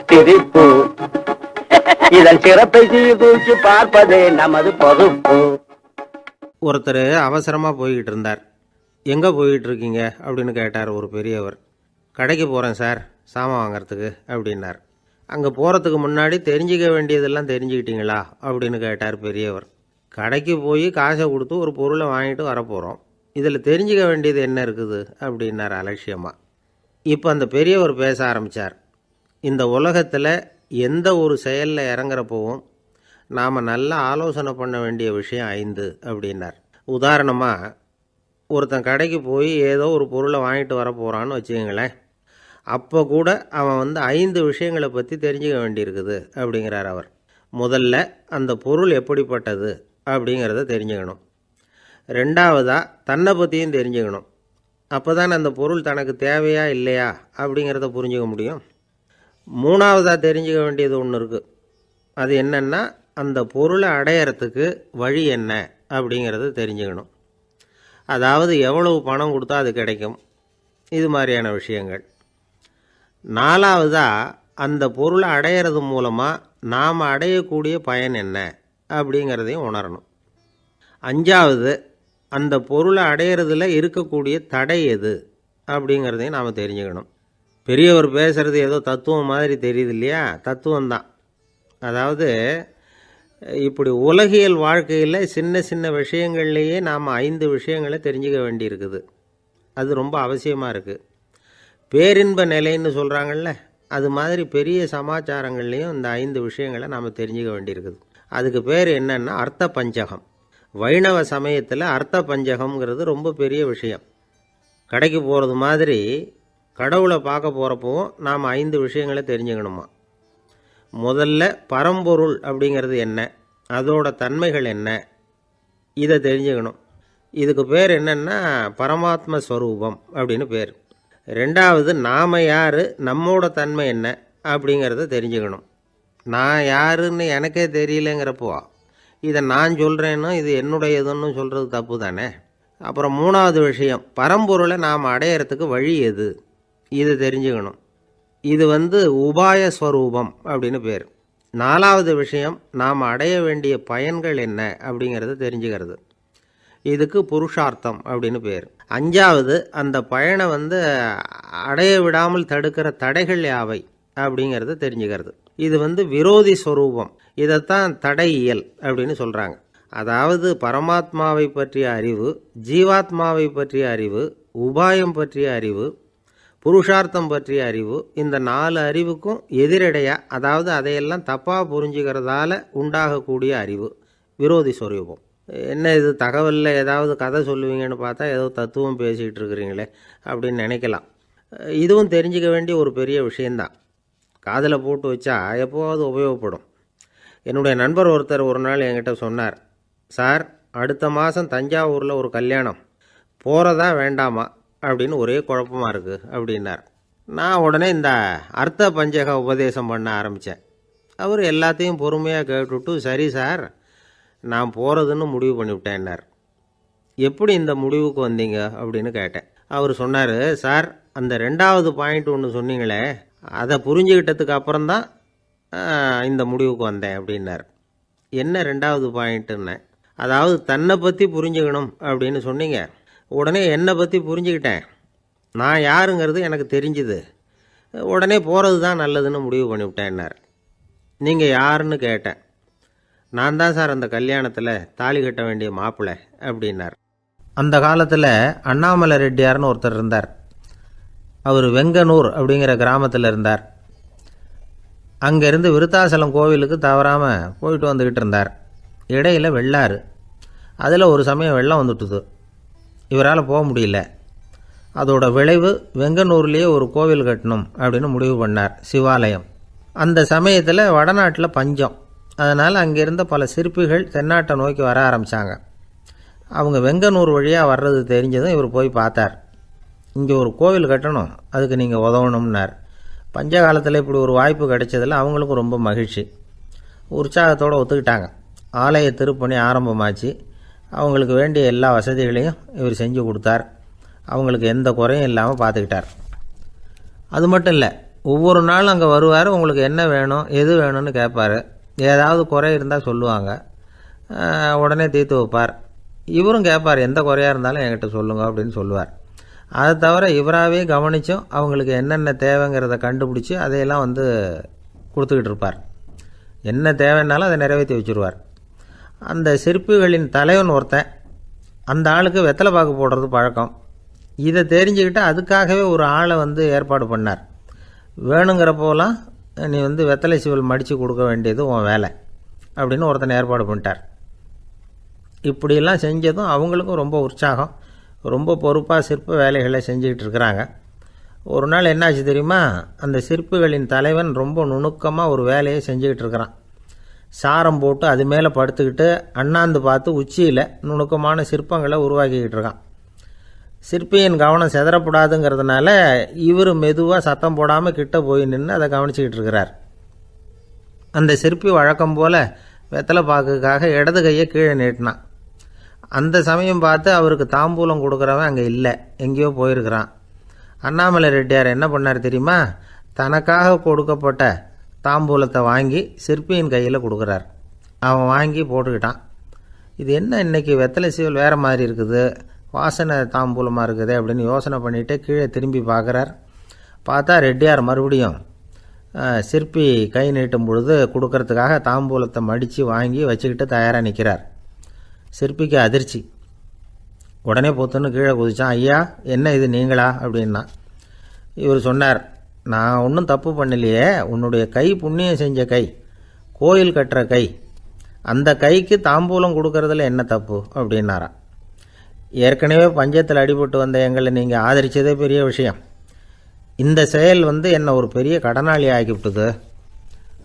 சிரிப்பு இதன் சிறப்பை சீர்தூக்கி பார்ப்பதே நமது பொறுப்பு. ஒருத்தர் அவசரமாக போய்கிட்டு இருந்தார். எங்கே போய்கிட்டு இருக்கீங்க அப்படின்னு கேட்டார் ஒரு பெரியவர். கடைக்கு போகிறேன் சார், சாமான் வாங்கிறதுக்கு அப்படின்னார். அங்கே போகிறதுக்கு முன்னாடி தெரிஞ்சிக்க வேண்டியதெல்லாம் தெரிஞ்சுக்கிட்டீங்களா அப்படின்னு கேட்டார் பெரியவர். கடைக்கு போய் காசை கொடுத்து ஒரு பொருளை வாங்கிட்டு வரப்போகிறோம், இதில் தெரிஞ்சிக்க வேண்டியது என்ன இருக்குது அப்படின்னார் அலட்சியமாக. இப்போ அந்த பெரியவர் பேச ஆரம்பித்தார். இந்த உலகத்தில் எந்த ஒரு செயலில் இறங்குறப்போவும் நாம் நல்லா ஆலோசனை பண்ண வேண்டிய விஷயம் 5 அப்படின்னார். உதாரணமாக, ஒருத்தன் கடைக்கு போய் ஏதோ ஒரு பொருளை வாங்கிட்டு வர போகிறான்னு வச்சுக்கோங்களேன். அப்போ கூட அவன் 5 விஷயங்களை பற்றி தெரிஞ்சுக்க வேண்டியிருக்குது அப்படிங்கிறார் அவர். முதல்ல அந்த பொருள் எப்படிப்பட்டது அப்படிங்கிறத தெரிஞ்சுக்கணும். ரெண்டாவதாக தன்னை பற்றியும் தெரிஞ்சுக்கணும். அப்போ தான் அந்த பொருள் தனக்கு தேவையா இல்லையா அப்படிங்கிறத புரிஞ்சுக்க முடியும். மூணாவதாக தெரிஞ்சுக்க வேண்டியது ஒன்று இருக்குது. அது என்னென்னா, அந்த பொருளை அடையிறதுக்கு வழி என்ன அப்படிங்கிறத தெரிஞ்சுக்கணும். அதாவது எவ்வளவு பணம் கொடுத்தா அது கிடைக்கும், இது மாதிரியான விஷயங்கள். நாலாவதாக அந்த பொருளை அடையிறது மூலமாக நாம் அடையக்கூடிய பயன் என்ன அப்படிங்கிறதையும் உணரணும். அஞ்சாவது, அந்த பொருளை அடையிறதுல இருக்கக்கூடிய தடை எது அப்படிங்கிறதையும் நாம் தெரிஞ்சுக்கணும். பெரியவர் பேசுகிறது ஏதோ தத்துவம் மாதிரி தெரியுது இல்லையா? தத்துவம்தான். அதாவது இப்படி உலகியல் வாழ்க்கையில் சின்ன சின்ன விஷயங்கள்லேயே நாம் 5 விஷயங்களை தெரிஞ்சுக்க வேண்டியிருக்குது. அது ரொம்ப அவசியமாக இருக்குது. பேரின்ப நிலைன்னு சொல்கிறாங்கள்ல, அது மாதிரி பெரிய சமாச்சாரங்கள்லேயும் இந்த 5 விஷயங்களை நாம் தெரிஞ்சுக்க வேண்டியிருக்குது. அதுக்கு பேர் என்னன்னா அர்த்த பஞ்சகம். வைணவ சமயத்தில் அர்த்த பஞ்சகம்ங்கிறது ரொம்ப பெரிய விஷயம். கடைக்கு போகிறது மாதிரி கடவுளை பார்க்க போகிறப்பவும் நாம் 5 விஷயங்களை தெரிஞ்சுக்கணுமா. முதல்ல பரம்பொருள் அப்படிங்கிறது என்ன, அதோட தன்மைகள் என்ன, இதை தெரிஞ்சுக்கணும். இதுக்கு பேர் என்னென்னா பரமாத்ம ஸ்வரூபம் அப்படின்னு பேர். ரெண்டாவது, நாம் யார், நம்மோட தன்மை என்ன அப்படிங்கிறத தெரிஞ்சுக்கணும். நான் யாருன்னு எனக்கே தெரியலைங்கிறப்போ இதை நான் சொல்கிறேன்னு இது என்னுடையதுன்னு சொல்கிறது தப்பு தானே. அப்புறம் மூணாவது விஷயம், பரம்பொருளை நாம் அடையிறதுக்கு வழி எது, இதை தெரிஞ்சுக்கணும். இது உபாய ஸ்வரூபம் அப்படின்னு பேர். நாலாவது விஷயம், நாம் அடைய வேண்டிய பயன்கள் என்ன அப்படிங்கிறத தெரிஞ்சுக்கிறது. இதுக்கு புருஷார்த்தம் அப்படின்னு பேர். அஞ்சாவது, அந்த பயனை அடைய விடாமல் தடுக்கிற தடைகள் யாவை அப்படிங்கிறத தெரிஞ்சுக்கிறது. இது விரோதி ஸ்வரூபம். இதைத்தான் தடையியல் அப்படின்னு சொல்கிறாங்க. அதாவது பரமாத்மாவை பற்றிய அறிவு, ஜீவாத்மாவை பற்றிய அறிவு, உபாயம் பற்றிய அறிவு, புருஷார்த்தம் பற்றிய அறிவு, இந்த 4 அறிவுக்கும் எதிரடையாக, அதாவது அதையெல்லாம் தப்பாக புரிஞ்சுக்கிறதால உண்டாகக்கூடிய அறிவு விரோதி ஸ்வரூபம். என்ன இது தகவலில் ஏதாவது கதை சொல்லுவீங்கன்னு பார்த்தா ஏதோ தத்துவம் பேசிகிட்டு இருக்கிறீங்களே அப்படின்னு நினைக்கலாம். இதுவும் தெரிஞ்சிக்க வேண்டிய ஒரு பெரிய விஷயந்தான். காதில் போட்டு வச்சா எப்போவாவது உபயோகப்படும். என்னுடைய நண்பர் ஒருத்தர் ஒரு நாள் என்கிட்ட சொன்னார், சார், அடுத்த மாதம் தஞ்சாவூரில் ஒரு கல்யாணம், போகிறதா வேண்டாமா அப்படின்னு ஒரே குழப்பமாக இருக்குது அப்படின்னார். நான் உடனே இந்த அர்த்த பஞ்சக உபதேசம் பண்ண ஆரம்பித்தேன். அவர் எல்லாத்தையும் பொறுமையாக கேட்டுவிட்டு, சரி சார், நான் போகிறதுன்னு முடிவு பண்ணிவிட்டேன்னார். எப்படி இந்த முடிவுக்கு வந்தீங்க அப்படின்னு கேட்டேன். அவர் சொன்னார், சார், அந்த 2வது பாயிண்ட் ஒன்று சொன்னீங்களே, அதை புரிஞ்சுக்கிட்டதுக்கு அப்புறம்தான் இந்த முடிவுக்கு வந்தேன் அப்படின்னார். என்ன 2வது பாயிண்ட்டுன்னு? அதாவது தன்னை பற்றி புரிஞ்சுக்கணும் அப்படின்னு சொன்னீங்க. உடனே என்னை பற்றி புரிஞ்சுக்கிட்டேன், நான் யாருங்கிறது எனக்கு தெரிஞ்சுது, உடனே போகிறது தான் நல்லதுன்னு முடிவு பண்ணிவிட்டேன்னார். நீங்கள் யாருன்னு கேட்டேன். நான் தான் சார் அந்த கல்யாணத்தில் தாலி கட்ட வேண்டிய மாப்பிள்ளை அப்படின்னார். அந்த காலத்தில் அண்ணாமலை ரெட்டியார்னு ஒருத்தர் இருந்தார். அவர் வெங்கனூர் அப்படிங்கிற கிராமத்தில் இருந்தார். அங்கேருந்து விருத்தாசலம் கோவிலுக்கு தவறாமல் போயிட்டு வந்துக்கிட்டு இருந்தார். இடையில் வெள்ளாறு, அதில் ஒரு சமயம் வெள்ளம் வந்துட்டுது. இவரால் போக முடியல. அதோட விளைவு வெங்கனூர்லேயே ஒரு கோவில் கட்டணும் அப்படின்னு முடிவு பண்ணார், சிவாலயம். அந்த சமயத்தில் வடநாட்டில் பஞ்சம். அதனால் அங்கே இருந்த பல சிற்பிகள் தென்னாட்டை நோக்கி வர ஆரம்பித்தாங்க. அவங்க வெங்கனூர் வழியாக வர்றது தெரிஞ்சதும் இவர் போய் பார்த்தார். இங்கே ஒரு கோவில் கட்டணும், அதுக்கு நீங்கள் உதவணும்னார். பஞ்ச காலத்தில் இப்படி ஒரு வாய்ப்பு கிடைச்சதில் அவங்களுக்கும் ரொம்ப மகிழ்ச்சி. உற்சாகத்தோடு ஒத்துக்கிட்டாங்க. ஆலய திருப்பணி ஆரம்பமாச்சு. அவங்களுக்கு வேண்டிய எல்லா வசதிகளையும் இவர் செஞ்சு கொடுத்தார். அவங்களுக்கு எந்த குறையும் இல்லாமல் பார்த்துக்கிட்டார். அது மட்டும் இல்லை, ஒவ்வொரு நாளும் அங்கே வருவார். உங்களுக்கு என்ன வேணும் எது வேணும்னு கேட்பார். ஏதாவது குறை இருந்தால் சொல்லுவாங்க, உடனே தீர்த்து வைப்பார். இவரும் கேட்பார், எந்த குறையாக இருந்தாலும் என்கிட்ட சொல்லுங்க அப்படின்னு சொல்லுவார். அதை தவிர இவராகவே கவனித்தும் அவங்களுக்கு என்னென்ன தேவைங்கிறத கண்டுபிடிச்சி அதையெல்லாம் கொடுத்துக்கிட்டு இருப்பார். என்ன தேவைன்னாலும் அதை நிறைவேற்றி வச்சுருவார். அந்த சிற்பிகளின் தலைவன் ஒருத்தன், அந்த ஆளுக்கு வெத்தலை பாக்கு போடுறது பழக்கம். இதை தெரிஞ்சுக்கிட்டு அதுக்காகவே ஒரு ஆளை ஏற்பாடு பண்ணார். வேணுங்கிறப்போலாம் நீ வெத்தலை சீவல் மடித்து கொடுக்க வேண்டியது உன் வேலை அப்படின்னு ஒருத்தனை ஏற்பாடு பண்ணிட்டார். இப்படியெல்லாம் செஞ்சதும் அவங்களுக்கும் ரொம்ப உற்சாகம். ரொம்ப பொறுப்பாக சிற்ப வேலைகளை செஞ்சுக்கிட்டு இருக்கிறாங்க. ஒரு நாள் என்னாச்சு தெரியுமா? அந்த சிற்பிகளின் தலைவன் ரொம்ப நுணுக்கமாக ஒரு வேலையை செஞ்சுக்கிட்டு இருக்கிறான். சாரம் போட்டு அது மேலே படுத்துக்கிட்டு அண்ணாந்து பார்த்து உச்சியில் நுணுக்கமான சிற்பங்களை உருவாக்கிக்கிட்டு இருக்கான். சிற்பியின் கவனம் செதறப்படாதுங்கிறதுனால இவர் மெதுவாக சத்தம் போடாமல் கிட்ட போய் நின்று அதை கவனிச்சிக்கிட்டு இருக்கிறார். அந்த சிற்பி வழக்கம் போல் வெத்தலை பாக்குக்காக இடது கையை கீழே நீட்டினான். அந்த சமயம் பார்த்து அவருக்கு தாம்பூலம் கொடுக்குறவன் அங்கே இல்லை, எங்கேயோ போயிருக்கிறான். அண்ணாமலை ரெட்டியார் என்ன பண்ணார் தெரியுமா? தனக்காக கொடுக்கப்பட்ட தாம்பூலத்தை வாங்கி சிற்பியின் கையில் கொடுக்குறார். அவன் வாங்கி போட்டுக்கிட்டான். இது என்ன இன்னைக்கு வெத்தலை சீவல் வேறு மாதிரி இருக்குது, வாசனை தாம்பூலமாக இருக்குது அப்படின்னு யோசனை பண்ணிவிட்டு கீழே திரும்பி பார்க்குறார். பார்த்தா ரெட்டியார் மறுபடியும் சிற்பி கை நீட்டும் பொழுது கொடுக்கறதுக்காக தாம்பூலத்தை மடித்து வாங்கி வச்சுக்கிட்டு தயாராக நிற்கிறார். சிற்பிக்கு அதிர்ச்சி. உடனே பொத்துன்னு கீழே குதிச்சான். ஐயா, என்ன இது நீங்களா அப்படின்னா. இவர் சொன்னார், நான் ஒன்றும் தப்பு பண்ணலையே, உன்னுடைய கை புண்ணியம் செஞ்ச கை, கோயில் கட்டுற கை, அந்த கைக்கு தாம்பூலம் கொடுக்கறதுல என்ன தப்பு அப்படின்னாராம். ஏற்கனவே பஞ்சத்தில் அடிபட்டு வந்த எங்களை நீங்கள் ஆதரித்ததே பெரிய விஷயம். இந்த செயல் என்னை ஒரு பெரிய கடனாளி ஆகிவிட்டது.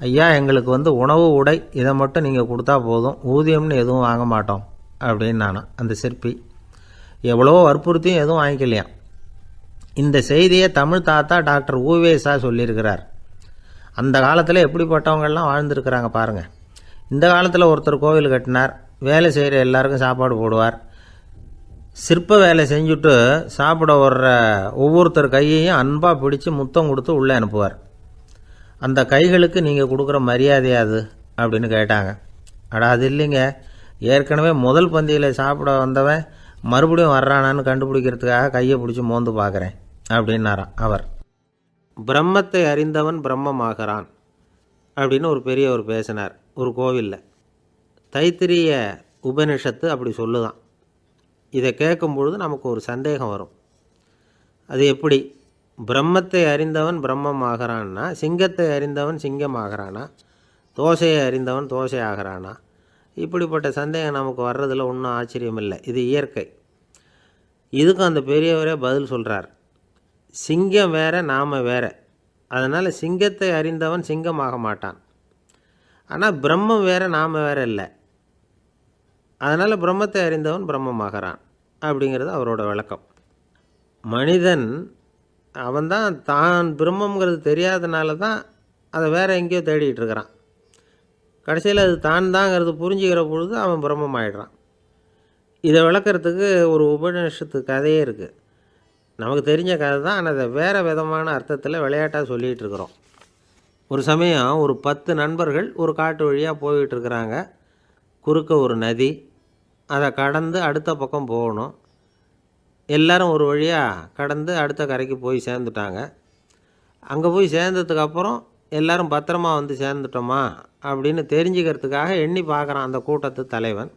ஐயா, எங்களுக்கு உணவு உடை இதை மட்டும் நீங்கள் கொடுத்தா போதும், ஊதியம்னு எதுவும் வாங்க மாட்டோம் அப்படின்னு நானும். அந்த சிற்பி எவ்வளோ வற்புறுத்தியும் எதுவும் வாங்கிக்கலையாம். இந்த செய்தியை தமிழ் தாத்தா டாக்டர் ஊவேசா சொல்லியிருக்கிறார். அந்த காலத்தில் எப்படிப்பட்டவங்கள்லாம் வாழ்ந்துருக்கிறாங்க பாருங்கள். இந்த காலத்தில் ஒருத்தர் கோவில் கட்டினார், வேலை செய்கிற எல்லாருக்கும் சாப்பாடு போடுவார். சிற்ப வேலை செஞ்சுட்டு சாப்பிட வர்ற ஒவ்வொருத்தர் கையையும் அன்பாக பிடிச்சி முத்தம் கொடுத்து உள்ளே அனுப்புவார். அந்த கைகளுக்கு நீங்கள் கொடுக்குற மரியாதையாது அப்படின்னு கேட்டாங்க. அடா, அது இல்லைங்க, ஏற்கனவே முதல் பந்தியில் சாப்பிட வந்தவன் மறுபடியும் வர்றானான்னு கண்டுபிடிக்கிறதுக்காக கையை பிடிச்சி மோந்து பார்க்குறேன் அப்படின்னாராம் அவர். பிரம்மத்தை அறிந்தவன் பிரம்மமாகிறான் அப்படின்னு ஒரு பெரியவர் பேசினார் ஒரு கோவிலில். தைத்திரிய உபனிஷத்து அப்படி சொல்லுதான். இதை கேட்கும் பொழுது நமக்கு ஒரு சந்தேகம் வரும். அது எப்படி? பிரம்மத்தை அறிந்தவன் பிரம்மம் ஆகிறான்னா, சிங்கத்தை அறிந்தவன் சிங்கம் ஆகிறானா, தோசையை அறிந்தவன் தோசை ஆகிறானா? இப்படிப்பட்ட சந்தேகம் நமக்கு வர்றதில் ஒன்றும் ஆச்சரியம் இல்லை. இது இயற்கை. இதுக்கும் அந்த பெரியவரே பதில் சொல்கிறார். சிங்கம் வேற, நாம் வேற. அதனால் சிங்கத்தை அறிந்தவன் சிங்கம் ஆக மாட்டான். ஆனால் பிரம்மம் வேற, நாம் வேற இல்லை. அதனால் பிரம்மத்தை அறிந்தவன் பிரம்மமாகிறான் அப்படிங்கிறது அவரோட விளக்கம். மனிதன் அவன்தான் தான் பிரம்மங்கிறது தெரியாதனால தான் அதை வேறு எங்கேயோ தேடிகிட்டு இருக்கிறான். கடைசியில் அது தான் தாங்கிறது புரிஞ்சுக்கிற பொழுது அவன் பிரம்மம் ஆகிடுறான். இதை விளக்கிறதுக்கு ஒரு உபநிஷத்து கதையே இருக்குது. நமக்கு தெரிஞ்ச கதை தான், ஆனால் அதை வேறு விதமான அர்த்தத்தில் விளையாட்டாக சொல்லிகிட்டு இருக்கிறோம். ஒரு சமயம் ஒரு 10 நண்பர்கள் ஒரு காட்டு வழியாக போய்கிட்டு இருக்கிறாங்க. குறுக்க ஒரு நதி, அதை கடந்து அடுத்த பக்கம் போகணும். எல்லோரும் ஒரு வழியாக கடந்து அடுத்த கரைக்கு போய் சேர்ந்துட்டாங்க. அங்கே போய் சேர்ந்ததுக்கப்புறம் எல்லோரும் பத்திரமா சேர்ந்துட்டோமா அப்படின்னு தெரிஞ்சுக்கிறதுக்காக எண்ணி பார்க்குறான் அந்த கூட்டத்து தலைவன்.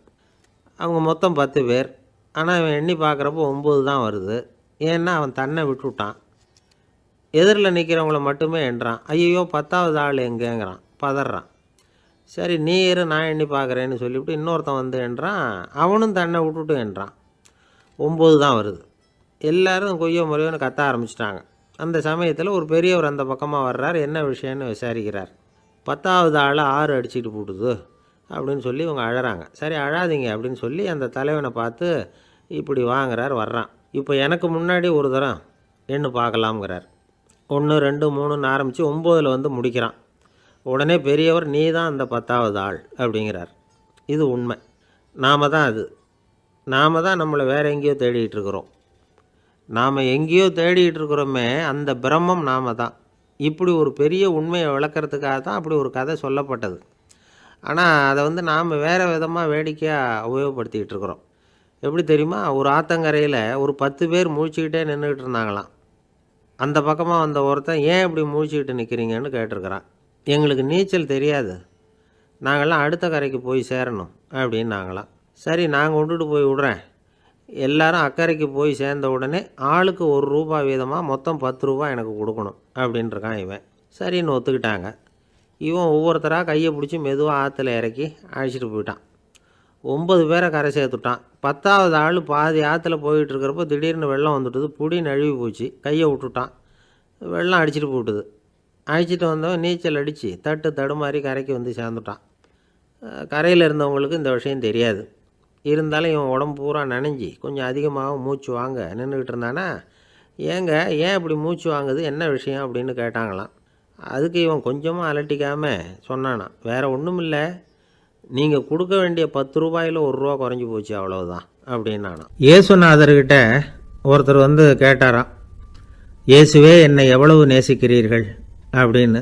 அவங்க மொத்தம் 10 பேர். ஆனால் அவன் எண்ணி பார்க்குறப்போ 9 தான் வருது. ஏன்னா அவன் தன்னை விட்டுவிட்டான். எதிரில் நிற்கிறவங்கள மட்டுமே எண்ணுறான். ஐயோ 10வது ஆள் எங்கேங்கிறான், பதறான். சரி நீ இரு, நான் எண்ணி பார்க்குறேன்னு சொல்லிவிட்டு இன்னொருத்தன் எண்ணுறான். அவனும் தன்னை விட்டுட்டு எண்ணுறான். 9 தான் வருது. எல்லோரும் கொய்யோ முறையோன்னு கத்த ஆரம்பிச்சிட்டாங்க. அந்த சமயத்தில் ஒரு பெரியவர் அந்த பக்கமாக வர்றார். என்ன விஷயம்னு விசாரிக்கிறார். 10வது ஆள் 6 அடிச்சுட்டு போட்டுது அப்படின்னு சொல்லி இவங்க அழறாங்க. சரி அழாதீங்க அப்படின்னு சொல்லி அந்த தலைவனை பார்த்து இப்படி வாங்குறார். வர்றான். இப்போ எனக்கு முன்னாடி ஒரு தரம் எண்ணு பார்க்கலாம்ங்கிறார். 1 2 3ன்னு ஆரம்பித்து 9ல் முடிக்கிறான். உடனே பெரியவர் நீ தான் அந்த 10வது ஆள் அப்படிங்கிறார். இது உண்மை. நாம் தான் அது. நாம் தான் நம்மளை வேறு எங்கேயோ தேடிகிட்டு இருக்கிறோம். நாம் எங்கேயோ தேடிகிட்டு இருக்கிறோமே, அந்த பிரம்மம் நாம் தான். இப்படி ஒரு பெரிய உண்மையை விளக்கறதுக்காக தான் அப்படி ஒரு கதை சொல்லப்பட்டது. ஆனால் அதை நாம் வேறு விதமாக வேடிக்கையாக உபயோகப்படுத்திக்கிட்டு இருக்கிறோம். எப்படி தெரியுமா? ஒரு ஆத்தங்கரையில் ஒரு 10 பேர் முழிச்சுக்கிட்டே நின்றுக்கிட்டு இருந்தாங்களாம். அந்த பக்கமாக வந்த ஒருத்தன், ஏன் இப்படி முழிச்சுக்கிட்டு நிற்கிறீங்கன்னு கேட்டிருக்கிறான். எங்களுக்கு நீச்சல் தெரியாது, நாங்கள்லாம் அடுத்த கரைக்கு போய் சேரணும் அப்படின்னாங்களாம். சரி, நாங்கள் விட்டுட்டு போய் விட்றேன். எல்லாரும் அக்கறைக்கு போய் சேர்ந்த உடனே ஆளுக்கு ₹1 வீதமாக மொத்தம் ₹10 எனக்கு கொடுக்கணும் அப்படின்ட்டுருக்கான் இவன். சரின்னு ஒத்துக்கிட்டாங்க. இவன் ஒவ்வொருத்தராக கையை பிடிச்சி மெதுவாக ஆற்றுல இறக்கி அழைச்சிட்டு போயிட்டான். 9 பேரை கரை சேர்த்துட்டான். 10வது ஆள் பாதி ஆற்றுல போயிட்டு இருக்கிறப்போ திடீர்னு வெள்ளம் வந்துட்டுது. புடி நழுவி போச்சு. கையை விட்டுட்டான். வெள்ளம் அடிச்சிட்டு போட்டுது. அழைச்சிட்டு வந்தவன் நீச்சல் அடித்து தடுமாறி கரைக்கு வந்து சேர்ந்துட்டான். கரையில் இருந்தவங்களுக்கு இந்த விஷயம் தெரியாது. இருந்தாலும் இவன் உடம்பு பூரா நனைஞ்சி கொஞ்சம் அதிகமாக மூச்சு வாங்க நின்றுக்கிட்டு இருந்தானா, ஏன் இப்படி மூச்சு வாங்குது, என்ன விஷயம் அப்படின்னு கேட்டாங்களாம். அதுக்கு இவன் கொஞ்சமாக அலட்டிக்காமல் சொன்னானா, வேறு ஒன்றும் இல்லை, நீங்கள் கொடுக்க வேண்டிய ₹10 ₹1 குறைஞ்சி போச்சு, அவ்வளவுதான் அப்படின்னானா. இயேசுநாதர்கிட்ட ஒருத்தர் கேட்டாராம், இயேசுவே என்னை எவ்வளவு நேசிக்கிறீர்கள் அப்படின்னு.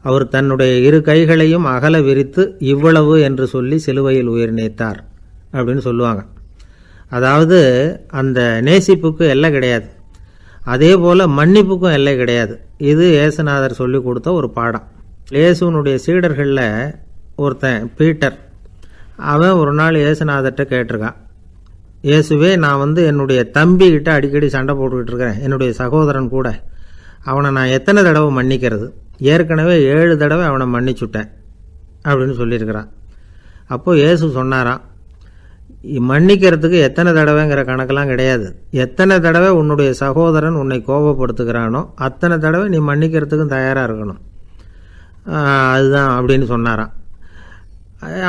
அவர் தன்னுடைய 2 கைகளையும் அகல விரித்து இவ்வளவு என்று சொல்லி சிலுவையில் உயிர் நீத்தார் அப்படின்னு சொல்லுவாங்க. அதாவது அந்த நேசிப்புக்கு எல்லை கிடையாது, அதே போல் மன்னிப்புக்கும் எல்லை கிடையாது. இது இயேசுநாதர் சொல்லி கொடுத்த ஒரு பாடம். இயேசுனுடைய சீடர்களில் ஒருத்தன் பீட்டர், அவன் ஒரு நாள் இயேசுநாதர்கிட்ட கேட்டிருக்கான், இயேசுவே நான் என்னுடைய தம்பிக்கிட்ட அடிக்கடி சண்டை போட்டுக்கிட்டு இருக்கிறேன், என்னுடைய சகோதரன் கூட, அவனை நான் எத்தனை தடவை மன்னிக்கிறது? ஏற்கனவே 7 தடவை அவனை மன்னிச்சுட்டேன் அப்படின்னு சொல்லியிருக்கிறான். அப்போது இயேசு சொன்னாராம், மன்னிக்கிறதுக்கு எத்தனை தடவைங்கிற கணக்கெல்லாம் கிடையாது, எத்தனை தடவை உன்னுடைய சகோதரன் உன்னை கோபப்படுத்துகிறானோ அத்தனை தடவை நீ மன்னிக்கிறதுக்கும் தயாராக இருக்கணும், அதுதான் அப்படின்னு சொன்னாராம்.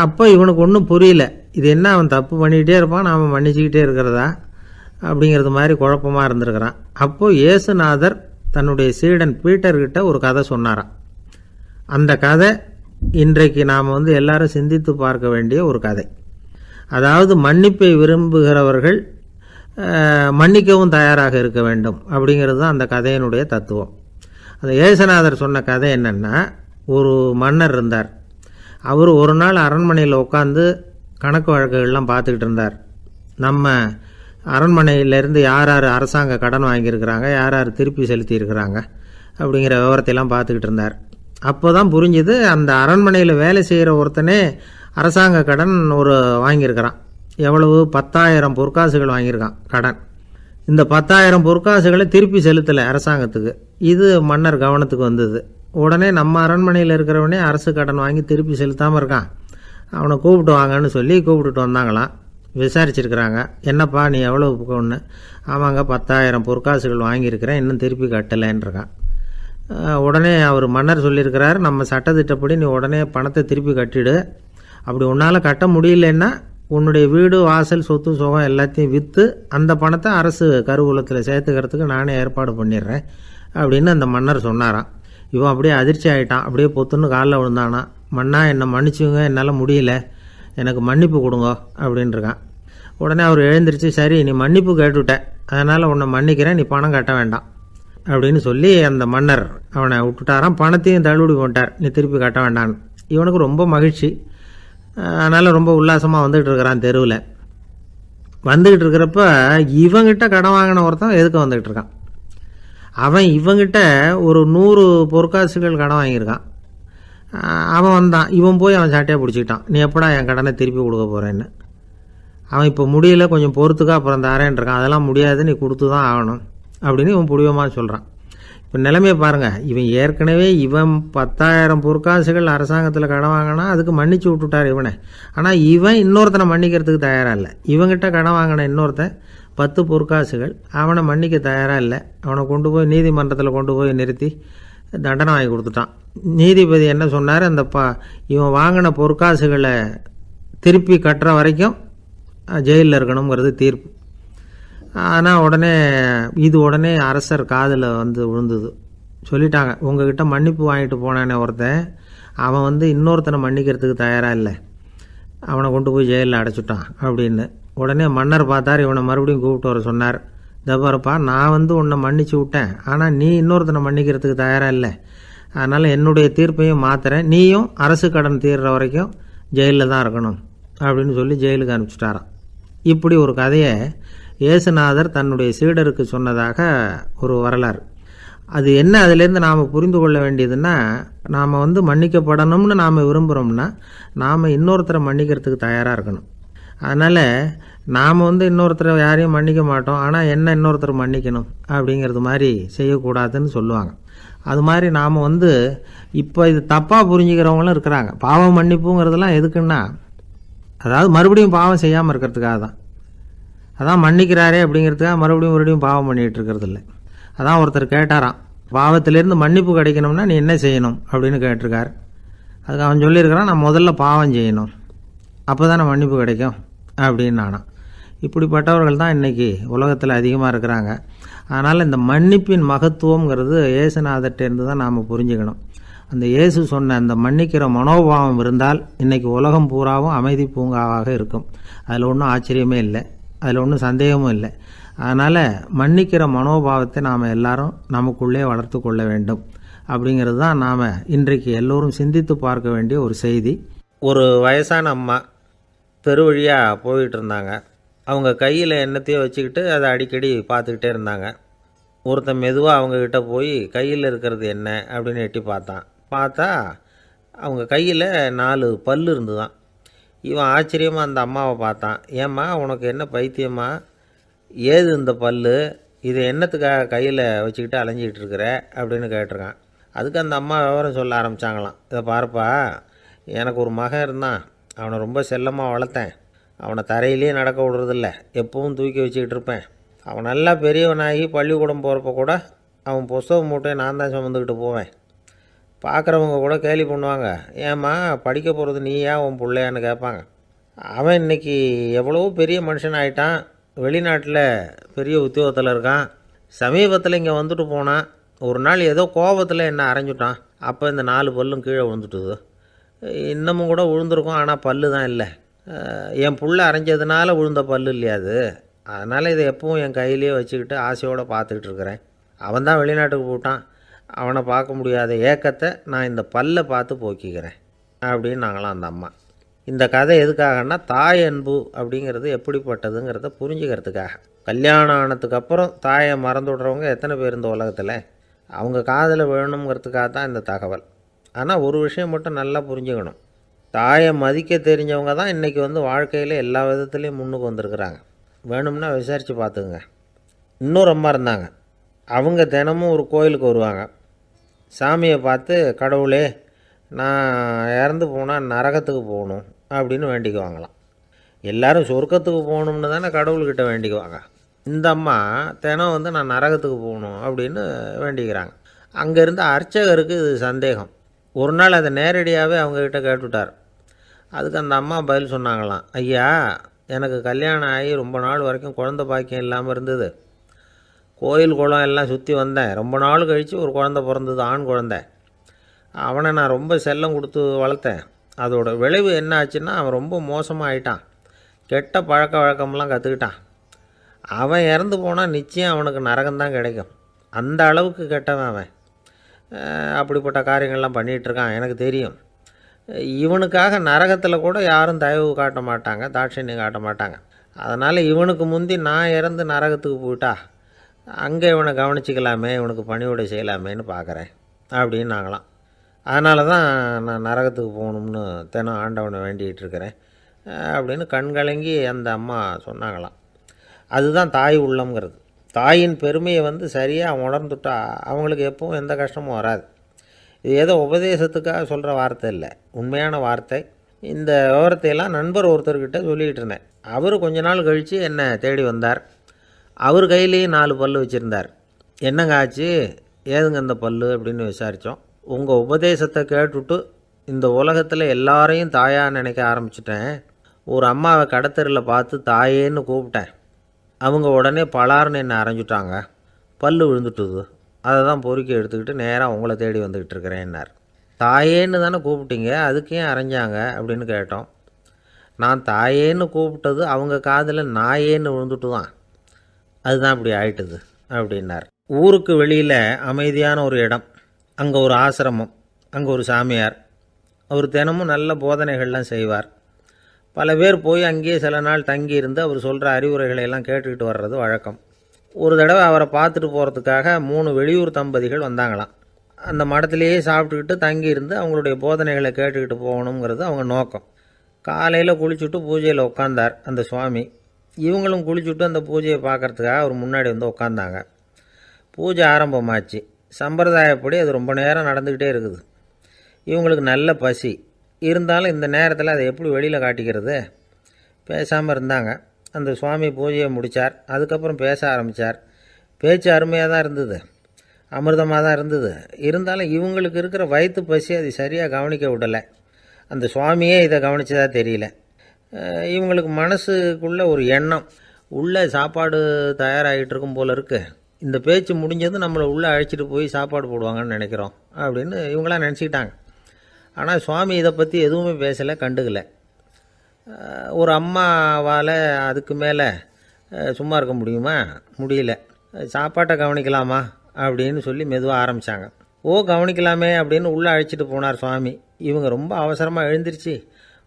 அப்போ இவனுக்கு ஒன்றும் புரியல, இது என்ன அவன் தப்பு பண்ணிக்கிட்டே இருப்பான், நாம் மன்னிச்சுக்கிட்டே இருக்கிறதா அப்படிங்கிறது மாதிரி குழப்பமாக இருந்திருக்கிறான். அப்போது இயேசுநாதர் தன்னுடைய சீடன் பீட்டர்கிட்ட ஒரு கதை சொன்னாராம். அந்த கதை இன்றைக்கு நாம் எல்லாரும் சிந்தித்து பார்க்க வேண்டிய ஒரு கதை. அதாவது மன்னிப்பை விரும்புகிறவர்கள் மன்னிக்கவும் தயாராக இருக்க வேண்டும் அப்படிங்கிறது தான் அந்த கதையினுடைய தத்துவம். அந்த இயேசுநாதர் சொன்ன கதை என்னென்னா, ஒரு மன்னர் இருந்தார். அவர் ஒரு நாள் அரண்மனையில் உட்காந்து கணக்கு வழக்குகள்லாம் பார்த்துக்கிட்டு இருந்தார். நம்ம அரண்மனையிலேருந்து யார் யார் அரசாங்க கடன் வாங்கியிருக்கிறாங்க, யார் யார் திருப்பி செலுத்தியிருக்கிறாங்க அப்படிங்கிற விவரத்தையெல்லாம் பார்த்துக்கிட்டு இருந்தார். அப்போ தான் புரிஞ்சுது, அந்த அரண்மனையில் வேலை செய்கிற ஒருத்தனே அரசாங்க கடன் வாங்கியிருக்கிறான். எவ்வளவு? 10,000 பொற்காசுகள் வாங்கியிருக்கான் கடன். இந்த 10,000 பொற்காசுகளை திருப்பி செலுத்தலை அரசாங்கத்துக்கு. இது மன்னர் கவனத்துக்கு வந்தது. உடனே நம்ம அரண்மனையில் இருக்கிறவனே அரசு கடன் வாங்கி திருப்பி செலுத்தாமல் இருக்கான், அவனை கூப்பிட்டு வாங்கன்னு சொல்லி கூப்பிட்டுட்டு வந்தாங்களாம். விசாரிச்சிருக்கிறாங்க, என்னப்பா நீ எவ்வளோ ஒன்று? ஆமாங்க, 10,000 பொற்காசுகள் வாங்கியிருக்கிறேன், இன்னும் திருப்பி கட்டலைன்றிருக்கான். உடனே அவர் மன்னர் சொல்லியிருக்கிறார், நம்ம சட்டத்திட்டப்படி நீ உடனே பணத்தை திருப்பி கட்டிடு, அப்படி உன்னால் கட்ட முடியலன்னா உன்னுடைய வீடு வாசல் சொத்து சுகம் எல்லாத்தையும் விற்று அந்த பணத்தை அரசு கருவூலத்தில் சேர்த்துக்கிறதுக்கு நானே ஏற்பாடு பண்ணிடுறேன் அப்படின்னு அந்த மன்னர் சொன்னாராம். இவன் அப்படியே அதிர்ச்சி ஆகிட்டான், அப்படியே பொத்துன்னு காலில் விழுந்தானா, மன்னா என்னை மன்னிச்சுங்க, என்னால் முடியல, எனக்கு மன்னிப்பு கொடுங்க அப்படின்ட்டுருக்கான். உடனே அவர் எழுந்திரிச்சு, சரி நீ மன்னிப்பு கேட்டுவிட்ட, அதனால் உன்னை மன்னிக்கிறேன், நீ பணம் கட்ட வேண்டாம் அப்படின்னு சொல்லி அந்த மன்னர் அவனை விட்டுட்டாராம். பணத்தையும் தள்ளுபடி போட்டார், நீ திருப்பி கட்ட வேண்டான்னு. இவனுக்கு ரொம்ப மகிழ்ச்சி, அதனால் ரொம்ப உல்லாசமாக வந்துகிட்டு இருக்கிறான். தெருவில் வந்துக்கிட்டு இருக்கிறப்ப இவங்கிட்ட கடன் வாங்கின ஒருத்தன் எதுக்கு வந்துக்கிட்டு இருக்கான். அவன் இவங்கிட்ட ஒரு 100 பொற்காசுகள் கடன் வாங்கியிருக்கான். அவன் வந்தான், இவன் போய் அவன் சாட்டையாக பிடிச்சிக்கிட்டான், நீ எப்படா என் கடனை திருப்பி கொடுக்க போகிறேன்னு. அவன் இப்போ முடியல, கொஞ்சம் பொறுத்துக்கா, அப்புறம் தரேன் இருக்கான். அதெல்லாம் முடியாது, நீ கொடுத்து தான் ஆகணும் அப்படின்னு இவன் புடிவமாக சொல்கிறான். இப்போ நிலைமையை பாருங்கள், இவன் ஏற்கனவே 10,000 பொற்காசுகள் அரசாங்கத்தில் கடன் வாங்கினா அதுக்கு மன்னிச்சு விட்டுட்டார் இவனை. ஆனால் இவன் இன்னொருத்தனை மன்னிக்கிறதுக்கு தயாராக இல்லை. இவங்கிட்ட கடன் வாங்கின இன்னொருத்தன் 10 பொற்காசுகள், அவனை மன்னிக்க தயாராக இல்லை. அவனை கொண்டு போய் நீதிமன்றத்தில் கொண்டு போய் நிறுத்தி தண்டனை வாங்கி கொடுத்துட்டான். நீதிபதி என்ன சொன்னார், அந்த இவன் வாங்கின பொற்காசுகளை திருப்பி கட்டுற வரைக்கும் ஜெயிலில் இருக்கணுங்கிறது தீர்ப்பு. ஆனால் உடனே அரசர் காதில் விழுந்தது. சொல்லிட்டாங்க, உங்ககிட்ட மன்னிப்பு வாங்கிட்டு போனானே ஒருத்தன், அவன் இன்னொருத்தனை மன்னிக்கிறதுக்கு தயாராக இல்லை, அவனை கொண்டு போய் ஜெயிலில் அடைச்சிட்டான் அப்படின்னு. உடனே மன்னர் பார்த்தார், இவனை மறுபடியும் கூப்பிட்டு வர சொன்னார். தபாரப்பா, நான் உன்னை மன்னிச்சு விட்டேன், ஆனால் நீ இன்னொருத்தனை மன்னிக்கிறதுக்கு தயாராக இல்லை, அதனால் என்னுடைய தீர்ப்பையும் மாற்றுறேன், நீயும் அரசு கடன் தீர்ற வரைக்கும் ஜெயிலில் தான் இருக்கணும் அப்படின்னு சொல்லி ஜெயிலுக்கு அனுப்பிச்சிட்டாராம். இப்படி ஒரு கதையை இயேசுநாதர் தன்னுடைய சீடருக்கு சொன்னதாக ஒரு வரலாறு. அது என்ன, அதிலேருந்து நாம் புரிந்து கொள்ள வேண்டியதுன்னா, நாம் மன்னிக்கப்படணும்னு நாம் விரும்புகிறோம்னா நாம் இன்னொருத்தரை மன்னிக்கிறதுக்கு தயாராக இருக்கணும். அதனால் நாம் இன்னொருத்தரை யாரையும் மன்னிக்க மாட்டோம், ஆனால் என்ன இன்னொருத்தர் மன்னிக்கணும் அப்படிங்கிறது மாதிரி செய்யக்கூடாதுன்னு சொல்லுவாங்க. அது மாதிரி நாம் இப்போ இது தப்பாக புரிஞ்சுக்கிறவங்களும் இருக்கிறாங்க. பாவம் மன்னிப்புங்கிறதுலாம் எதுக்குன்னா, அதாவது மறுபடியும் பாவம் செய்யாமல் இருக்கிறதுக்காக தான். அதான் மன்னிக்கிறாரே அப்படிங்கிறதுக்காக மறுபடியும் பாவம் பண்ணிகிட்டு இருக்கிறது இல்லை. அதான் ஒருத்தர் கேட்டாராம், பாவத்திலேருந்து மன்னிப்பு கிடைக்கணும்னா நீ என்ன செய்யணும் அப்படின்னு கேட்டிருக்கார். அதுக்கு அவன் சொல்லியிருக்கிறான், நான் முதல்ல பாவம் செய்யணும், அப்போ தானே மன்னிப்பு கிடைக்கும் அப்படின்னு நானாம். இப்படிப்பட்டவர்கள் தான் இன்றைக்கி உலகத்தில் அதிகமாக இருக்கிறாங்க. அதனால் இந்த மன்னிப்பின் மகத்துவங்கிறது இயேசுநாதர்கிட்டேருந்து தான் நாம் புரிஞ்சுக்கணும். அந்த இயேசு சொன்ன அந்த மன்னிக்கிற மனோபாவம் இருந்தால் இன்றைக்கி உலகம் பூராவும் அமைதி பூங்காவாக இருக்கும். அதில் ஒன்றும் ஆச்சரியமே இல்லை, அதில் ஒன்றும் சந்தேகமும் இல்லை. அதனால் மன்னிக்கிற மனோபாவத்தை நாம் எல்லாரும் நமக்குள்ளே வளர்த்து கொள்ள வேண்டும் அப்படிங்கிறது தான் நாம் இன்றைக்கு எல்லோரும் சிந்தித்து பார்க்க வேண்டிய ஒரு செய்தி. ஒரு வயசான அம்மா தெரு வழியாக போயிட்டு இருந்தாங்க. அவங்க கையில் என்னத்தையோ வச்சுக்கிட்டு அதை அடிக்கடி பார்த்துக்கிட்டே இருந்தாங்க. ஒருத்தன் மெதுவாக அவங்கக்கிட்ட போய் கையில் இருக்கிறது என்ன அப்படின்னு எட்டி பார்த்தா அவங்க கையில் 4 பல் இருந்துதான். இவன் ஆச்சரியமாக அந்த அம்மாவை பார்த்தான். ஏம்மா உனக்கு என்ன பைத்தியமா, ஏது இந்த பல், இதை என்னத்துக்காக கையில் வச்சுக்கிட்டு அலைஞ்சிக்கிட்டு இருக்கிற அப்படின்னு கேட்டிருக்கான். அதுக்கு அந்த அம்மா விவரம் சொல்ல ஆரம்பித்தாங்களாம். இதை பாருப்பா, எனக்கு ஒரு மகன் இருந்தான், அவனை ரொம்ப செல்லமாக வளர்த்தேன். அவனை தரையிலே நடக்க விடுறதில்ல, எப்பவும் தூக்கி வச்சுக்கிட்டு இருப்பேன். அவன் நல்லா பெரியவனாகி பள்ளிக்கூடம் போகிறப்ப கூட அவன் புஸ்தக மூட்டையை நான் தான் சுமந்துக்கிட்டு போவேன். பார்க்குறவங்க கூட கேலி பண்ணுவாங்க, ஏம்மா படிக்க போகிறது நீயா உன் பிள்ளையான்னு கேட்பாங்க. அவன் இன்றைக்கி எவ்வளோ பெரிய மனுஷன் ஆகிட்டான், வெளிநாட்டில் பெரிய உத்தியோகத்தில் இருக்கான். சமீபத்தில் இங்கே வந்துட்டு போனான். ஒரு நாள் ஏதோ கோபத்தில் என்ன அரைஞ்சுட்டான். அப்போ இந்த 4 பல்லும் கீழே விழுந்துட்டுது. இன்னமும் கூட விழுந்திருக்கும், ஆனால் பல்லு தான் இல்லை. என் புள்ள அரைஞ்சதுனால விழுந்த பல்லு இல்லையா அது, அதனால் இதை எப்பவும் என் கையிலேயே வச்சுக்கிட்டு ஆசையோடு பார்த்துக்கிட்டு இருக்கிறேன். அவன் தான் வெளிநாட்டுக்கு போட்டான், அவனை பார்க்க முடியாத ஏக்கத்தை நான் இந்த பல்லை பார்த்து போக்கிக்கிறேன் அப்படின்னு நாங்களாம் அந்த அம்மா. இந்த கதை எதுக்காகன்னா, தாய் அன்பு அப்படிங்கிறது எப்படிப்பட்டதுங்கிறத புரிஞ்சுக்கிறதுக்காக. கல்யாணம் ஆனதுக்கப்புறம் தாயை மறந்து விட்றவங்க எத்தனை பேர் இந்த உலகத்தில், அவங்க காதில் வேணுங்கிறதுக்காக தான் இந்த தகவல். ஆனால் ஒரு விஷயம் மட்டும் நல்லா புரிஞ்சுக்கணும், தாயை மதிக்க தெரிஞ்சவங்க தான் இன்றைக்கி வாழ்க்கையில் எல்லா விதத்துலேயும் முன்னுக்கு வந்திருக்கிறாங்க. வேணும்னா விசாரித்து பார்த்துக்குங்க. இன்னொரு அம்மா இருந்தாங்க, அவங்க தினமும் ஒரு கோயிலுக்கு வருவாங்க. சாமியை பார்த்து, கடவுளே நான் இறந்து போனால் நரகத்துக்கு போகணும் அப்படின்னு வேண்டிக்குவாங்களாம். எல்லோரும் சொர்க்கத்துக்கு போகணும்னு தானே கடவுள்கிட்ட வேண்டிக்குவாங்க. இந்த அம்மா தினம் நான் நரகத்துக்கு போகணும் அப்படின்னு வேண்டிக்கிறாங்க. அங்கேருந்து அர்ச்சகருக்கு இது சந்தேகம். ஒரு நாள் அதை நேரடியாகவே அவங்கக்கிட்ட கேட்டுவிட்டார். அதுக்கு அந்த அம்மா பதில் சொன்னாங்களாம், ஐயா எனக்கு கல்யாணம் ஆகி ரொம்ப நாள் வரைக்கும் குழந்த பாக்கியம் இல்லாமல் இருந்தது. கோயில் குளம் எல்லாம் சுற்றி வந்தேன். ரொம்ப நாள் கழித்து ஒரு குழந்த பிறந்தது, ஆண் குழந்தை. அவனை நான் ரொம்ப செல்லம் கொடுத்து வளர்த்தேன். அதோட விளைவு என்ன ஆச்சுன்னா, அவன் ரொம்ப மோசமாக ஆகிட்டான். கெட்ட பழக்க வழக்கம்லாம் கற்றுக்கிட்டான். அவன் இறந்து போனால் நிச்சயம் அவனுக்கு நரகம்தான் கிடைக்கும். அந்த அளவுக்கு கெட்டவன் அவன். அப்படிப்பட்ட காரியங்கள்லாம் பண்ணிகிட்ருக்கான், எனக்கு தெரியும். இவனுக்காக நரகத்தில் கூட யாரும் தயவு காட்ட மாட்டாங்க, தாட்சண்யம் காட்ட மாட்டாங்க. அதனால் இவனுக்கு முந்தி நான் இறந்து நரகத்துக்கு போயிட்டா அங்கே இவனை கவனிச்சிக்கலாமே, இவனுக்கு பணிவிடை செய்யலாமேன்னு பார்க்குறேன் அப்படின்னு நாங்களாம். அதனால தான் நான் நரகத்துக்கு போகணும்னு தினம் ஆண்டவனை வேண்டிகிட்டு இருக்கிறேன் அப்படின்னு கண்கலங்கி அந்த அம்மா சொன்னாங்களாம். அதுதான் தாய் உள்ளம்ங்கிறது. தாயின் பெருமையை சரியாக உணர்ந்துட்டா அவங்களுக்கு எப்பவும் எந்த கஷ்டமும் வராது. இது ஏதோ உபதேசத்துக்காக சொல்கிற வார்த்தை இல்லை, உண்மையான வார்த்தை. இந்த விவரத்தையெல்லாம் நண்பர் ஒருத்தர்கிட்ட சொல்லிக்கிட்டு இருந்தேன். அவர் கொஞ்ச நாள் கழித்து என்னை தேடி வந்தார். அவர் கையிலேயே 4 பல் வச்சுருந்தார். என்னங்க ஆச்சு, ஏதுங்க இந்த பல் அப்படின்னு விசாரித்தோம். உங்கள் உபதேசத்தை கேட்டுவிட்டு இந்த உலகத்தில் எல்லாரையும் தாயாக நினைக்க ஆரம்பிச்சிட்டேன். ஒரு அம்மாவை கடத்தரில் பார்த்து தாயேன்னு கூப்பிட்டேன். அவங்க உடனே பலார்னு என்னை அரைஞ்சிட்டாங்க, பல் விழுந்துட்டுது. அதை தான் பொறுக்கி எடுத்துக்கிட்டு நேராக உங்களை தேடி வந்துக்கிட்டு இருக்கிறேன்னார். தாயேன்னு தானே கூப்பிட்டீங்க, அதுக்கு ஏன் அரைஞ்சாங்க அப்படின்னு கேட்டோம். நான் தாயேன்னு கூப்பிட்டது அவங்க காதில் நாயேன்னு விழுந்துட்டு தான், அதுதான் இப்படி ஆயிட்டுது அப்படின்னார். ஊருக்கு வெளியில் அமைதியான ஒரு இடம், அங்கே ஒரு ஆசிரமம், அங்கே ஒரு சாமியார். அவர் தினமும் நல்ல போதனைகள்லாம் செய்வார். பல பேர் போய் அங்கேயே சில நாள் தங்கி இருந்து அவர் சொல்கிற அறிவுரைகளை எல்லாம் கேட்டுக்கிட்டு வர்றது வழக்கம். ஒரு தடவை அவரை பார்த்துட்டு போகிறதுக்காக 3 வெளியூர் தம்பதிகள் வந்தாங்களாம். அந்த மடத்திலேயே சாப்பிட்டுக்கிட்டு தங்கி இருந்து அவங்களுடைய போதனைகளை கேட்டுக்கிட்டு போகணுங்கிறது அவங்க நோக்கம். காலையில் குளிச்சுட்டு பூஜையில் உட்காந்தார் அந்த சுவாமி. இவங்களும் குளிச்சுட்டு அந்த பூஜையை பார்க்கறதுக்காக அவர் முன்னாடி வந்து உட்காந்தாங்க. பூஜை ஆரம்பமாச்சு. சம்பிரதாயப்படி அது ரொம்ப நேரம் நடந்துக்கிட்டே இருக்குது. இவங்களுக்கு நல்ல பசி இருந்தாலும் இந்த நேரத்தில் அதை எப்படி வெளியில் காட்டிக்கிறது? பேசாமல் இருந்தாங்க. அந்த சுவாமி பூஜையை முடித்தார். அதுக்கப்புறம் பேச ஆரம்பித்தார். பேச்சு அருமையாக தான் இருந்தது, அமிர்தமாக தான் இருந்தது. இருந்தாலும் இவங்களுக்கு இருக்கிற வயிற்று பசி அது சரியாக கவனிக்க விடலை. அந்த சுவாமியே இதை கவனித்ததா தெரியல. இவங்களுக்கு மனசுக்குள்ளே ஒரு எண்ணம், உள்ளே சாப்பாடு தயாராகிட்டு இருக்கும் போல இருக்குது, இந்த பேச்சு முடிஞ்சது நம்மளை உள்ளே அழைச்சிட்டு போய் சாப்பாடு போடுவாங்கன்னு நினைக்கிறோம் அப்படின்னு இவங்களாம் நினச்சிக்கிட்டாங்க. ஆனால் சுவாமி இதை பற்றி எதுவுமே பேசலை, கண்டுக்கலை. ஒரு அம்மாவால் அதுக்கு மேலே சும்மா இருக்க முடியுமா? முடியல. சாப்பாட்டை கவனிக்கலாமா அப்படின்னு சொல்லி மெதுவாக ஆரம்பித்தாங்க. கவனிக்கலாமே அப்படின்னு உள்ளே அழைச்சிட்டு போனார் சுவாமி. இவங்க ரொம்ப அவசரமாக எழுந்திரிச்சு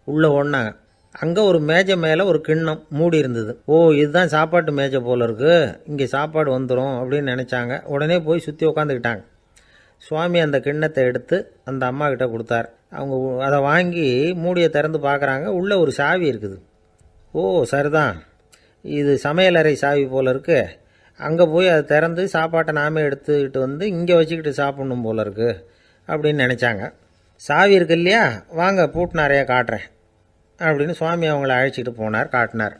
உள்ளே ஓடினாங்க. அங்கே ஒரு மேஜை மேலே ஒரு கிண்ணம் மூடி இருந்தது. இதுதான் சாப்பாட்டு மேஜை போல இருக்குது, இங்கே சாப்பாடு வந்துடும் அப்படின்னு நினச்சாங்க. உடனே போய் சுற்றி உட்காந்துக்கிட்டாங்க. சுவாமி அந்த கிண்ணத்தை எடுத்து அந்த அம்மா கிட்ட கொடுத்தார். அவங்க அதை வாங்கி மூடியை திறந்து பார்க்குறாங்க. உள்ளே ஒரு சாவி இருக்குது. சரிதான், இது சமையலறை சாவி போல் இருக்குது. அங்கே போய் அதை திறந்து சாப்பாட்டை நாமே எடுத்துக்கிட்டு வந்து இங்கே வச்சுக்கிட்டு சாப்பிட்ணும் போல இருக்குது அப்படின்னு நினச்சாங்க. சாவி இருக்கு இல்லையா, வாங்க பூட்டின அறையை காட்டுறேன் அப்படின்னு சுவாமி அவங்கள அழைச்சிட்டு போனார், காட்டினார்.